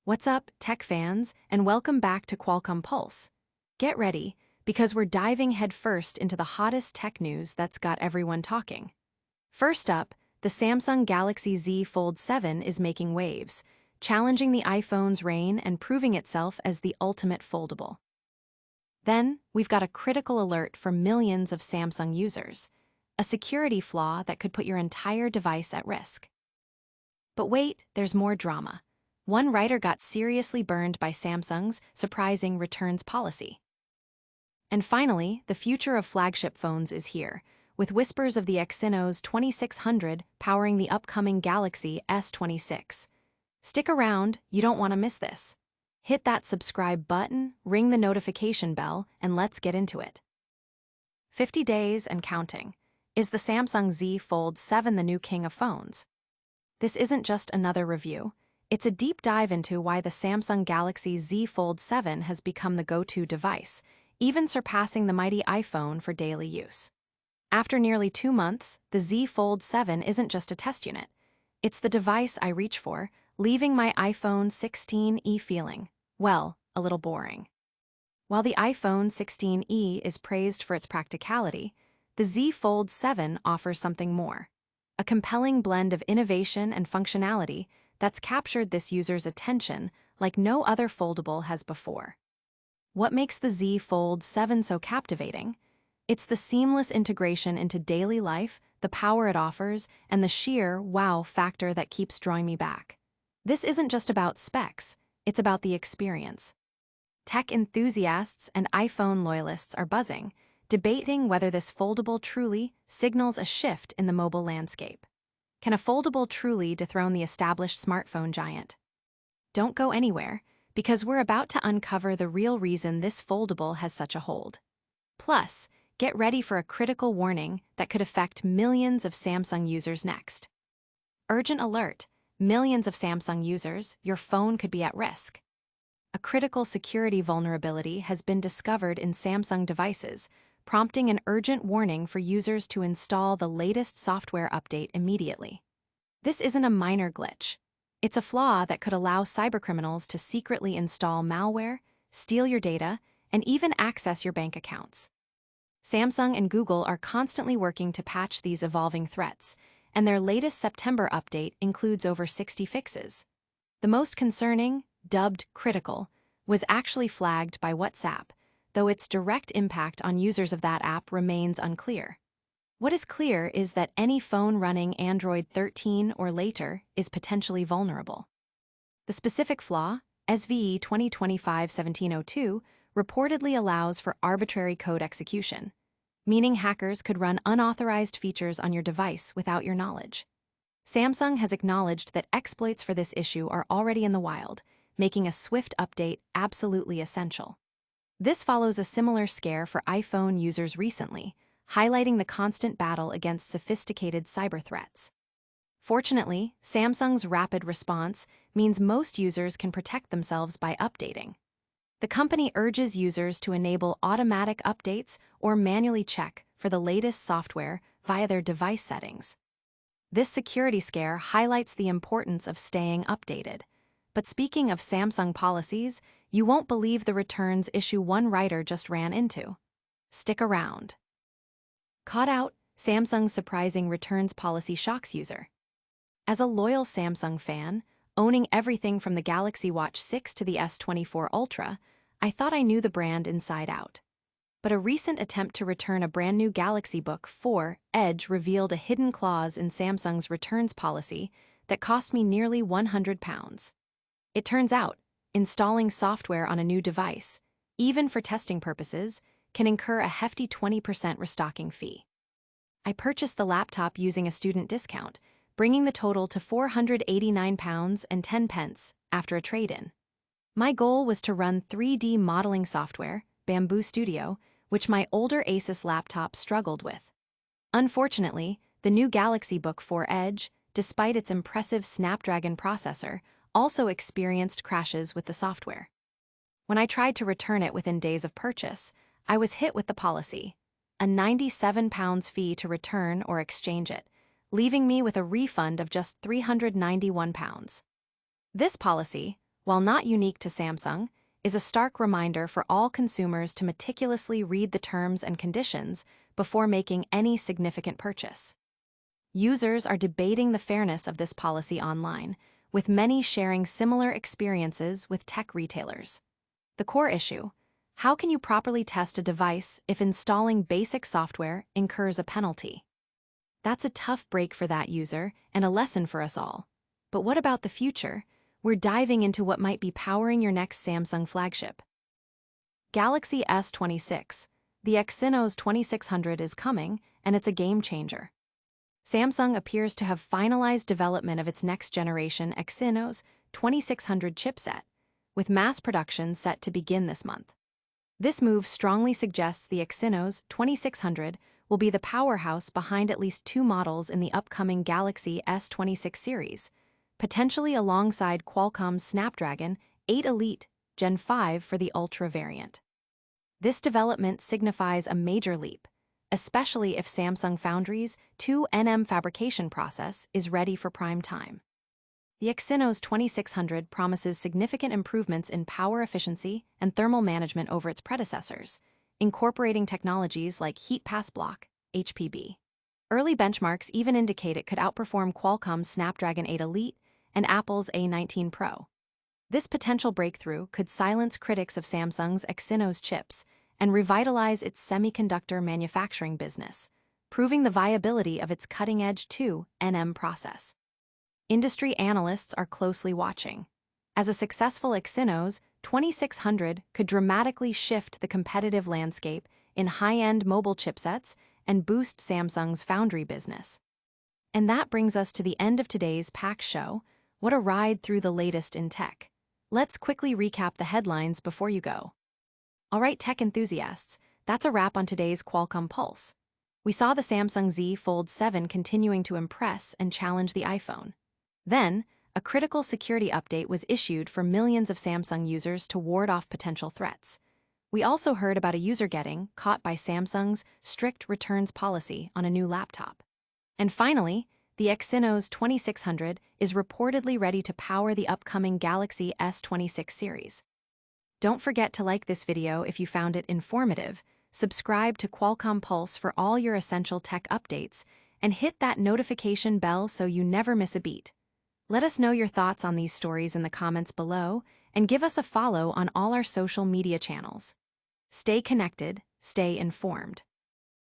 What's up, tech fans, and welcome back to Qualcomm Pulse. Get ready, because we're diving headfirst into the hottest tech news that's got everyone talking. First up, the Samsung Galaxy Z Fold7 is making waves, challenging the iPhone's reign and proving itself as the ultimate foldable. Then, we've got a critical alert for millions of Samsung users, a security flaw that could put your entire device at risk. But wait, there's more drama. One writer got seriously burned by Samsung's surprising returns policy. And finally, the future of flagship phones is here, with whispers of the Exynos 2600 powering the upcoming Galaxy S26. Stick around, you don't want to miss this. Hit that subscribe button, ring the notification bell, and let's get into it. 50 days and counting. Is the Samsung Z Fold7 the new king of phones? This isn't just another review. It's a deep dive into why the Samsung Galaxy Z Fold7 has become the go-to device, even surpassing the mighty iPhone for daily use. After nearly 2 months, the Z Fold7 isn't just a test unit. It's the device I reach for, leaving my iPhone 16e feeling, well, a little boring. While the iPhone 16e is praised for its practicality, the Z Fold7 offers something more. A compelling blend of innovation and functionality that's captured this user's attention like no other foldable has before. What makes the Z Fold7 so captivating? It's the seamless integration into daily life, the power it offers, and the sheer wow factor that keeps drawing me back. This isn't just about specs, it's about the experience. Tech enthusiasts and iPhone loyalists are buzzing, debating whether this foldable truly signals a shift in the mobile landscape. Can a foldable truly dethrone the established smartphone giant? Don't go anywhere, because we're about to uncover the real reason this foldable has such a hold. Plus, get ready for a critical warning that could affect millions of Samsung users next. Urgent alert, millions of Samsung users, your phone could be at risk. A critical security vulnerability has been discovered in Samsung devices, prompting an urgent warning for users to install the latest software update immediately. This isn't a minor glitch. It's a flaw that could allow cybercriminals to secretly install malware, steal your data, and even access your bank accounts. Samsung and Google are constantly working to patch these evolving threats, and their latest September update includes over 60 fixes. The most concerning, dubbed critical, was actually flagged by WhatsApp, though its direct impact on users of that app remains unclear. What is clear is that any phone running Android 13 or later is potentially vulnerable. The specific flaw, SVE 2025-1702, reportedly allows for arbitrary code execution, meaning hackers could run unauthorized features on your device without your knowledge. Samsung has acknowledged that exploits for this issue are already in the wild, making a swift update absolutely essential. This follows a similar scare for iPhone users recently, highlighting the constant battle against sophisticated cyber threats. Fortunately, Samsung's rapid response means most users can protect themselves by updating. The company urges users to enable automatic updates or manually check for the latest software via their device settings. This security scare highlights the importance of staying updated. But speaking of Samsung policies, you won't believe the returns issue one writer just ran into. Stick around. Caught out, Samsung's surprising returns policy shocks user. As a loyal Samsung fan, owning everything from the Galaxy Watch 6 to the S24 Ultra, I thought I knew the brand inside out. But a recent attempt to return a brand new Galaxy Book 4 Edge revealed a hidden clause in Samsung's returns policy that cost me nearly £100. It turns out, installing software on a new device, even for testing purposes, can incur a hefty 20% restocking fee. I purchased the laptop using a student discount, bringing the total to £489.10 after a trade-in. My goal was to run 3D modeling software, Bamboo Studio, which my older Asus laptop struggled with. Unfortunately, the new Galaxy Book 4 Edge, despite its impressive Snapdragon processor, also experienced crashes with the software. When I tried to return it within days of purchase, I was hit with the policy, a £97 fee to return or exchange it, leaving me with a refund of just £391. This policy, while not unique to Samsung, is a stark reminder for all consumers to meticulously read the terms and conditions before making any significant purchase. Users are debating the fairness of this policy online, with many sharing similar experiences with tech retailers. The core issue: how can you properly test a device if installing basic software incurs a penalty? That's a tough break for that user and a lesson for us all. But what about the future? We're diving into what might be powering your next Samsung flagship. Galaxy S26. The Exynos 2600 is coming, and it's a game changer. Samsung appears to have finalized development of its next-generation Exynos 2600 chipset, with mass production set to begin this month. This move strongly suggests the Exynos 2600 will be the powerhouse behind at least two models in the upcoming Galaxy S26 series, potentially alongside Qualcomm's Snapdragon 8 Elite Gen 5 for the Ultra variant. This development signifies a major leap, especially if Samsung Foundry's 2nm fabrication process is ready for prime time. The Exynos 2600 promises significant improvements in power efficiency and thermal management over its predecessors, incorporating technologies like heat pass block, HPB. Early benchmarks even indicate it could outperform Qualcomm's Snapdragon 8 Elite and Apple's A19 Pro. This potential breakthrough could silence critics of Samsung's Exynos chips and revitalize its semiconductor manufacturing business, proving the viability of its cutting-edge 2nm process. Industry analysts are closely watching, as a successful Exynos 2600 could dramatically shift the competitive landscape in high-end mobile chipsets and boost Samsung's foundry business. And that brings us to the end of today's Pack Show. What a ride through the latest in tech. Let's quickly recap the headlines before you go. All right, tech enthusiasts, that's a wrap on today's Qualcomm Pulse. We saw the Samsung Z Fold7 continuing to impress and challenge the iPhone. Then, a critical security update was issued for millions of Samsung users to ward off potential threats. We also heard about a user getting caught by Samsung's strict returns policy on a new laptop. And finally, the Exynos 2600 is reportedly ready to power the upcoming Galaxy S26 series. Don't forget to like this video if you found it informative, subscribe to Qualcomm Pulse for all your essential tech updates, and hit that notification bell so you never miss a beat. Let us know your thoughts on these stories in the comments below, and give us a follow on all our social media channels. Stay connected, stay informed.